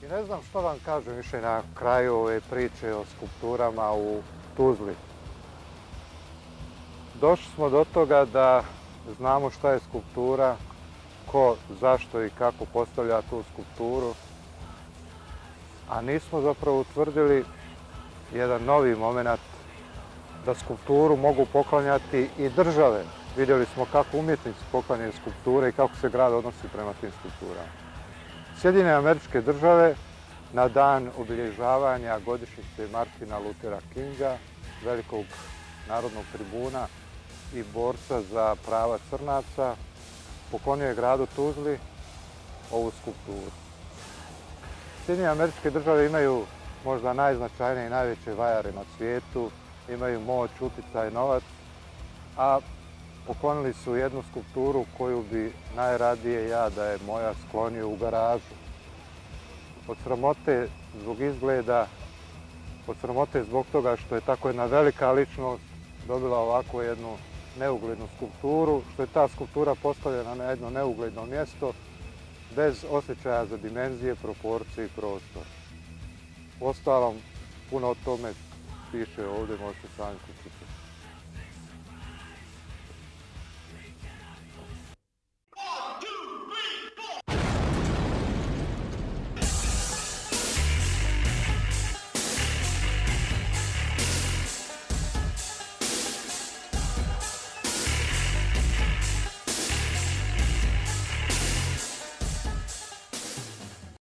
I ne znam što vam kažem više na kraju ove priče o skulpturama u Tuzli. Došli smo do toga da znamo šta je skulptura, ko, zašto i kako postavlja tu skulpturu, a nismo zapravo utvrdili jedan novi moment da skulpturu mogu poklanjati i države. Vidjeli smo kako umjetnici poklanjaju skulpture i kako se grad odnosi prema tim skulpturama. Sjedinjene Američke Države na dan obilježavanja godišnjice Martina Luthera Kinga, velikog narodnog tribuna i borca za prava crnaca, poklonio je gradu Tuzli ovu skulpturu. Sjedinjene Američke Države imaju možda najznačajnije i najveće vajare na svijetu, imaju moć, utjecaj, novac, a poklonili su jednu skulpturu koju bi najradije ja, da je moja, sklonio u garažu. Od sramote zbog izgleda, od sramote zbog toga što je tako jedna velika ličnost dobila ovako jednu neuglednu skulpturu, što je ta skulptura postavljena na jedno neugledno mjesto bez osjećaja za dimenzije, proporcije i prostor. Uostalom, puno o tome piše ovdje, možete sami pročitati.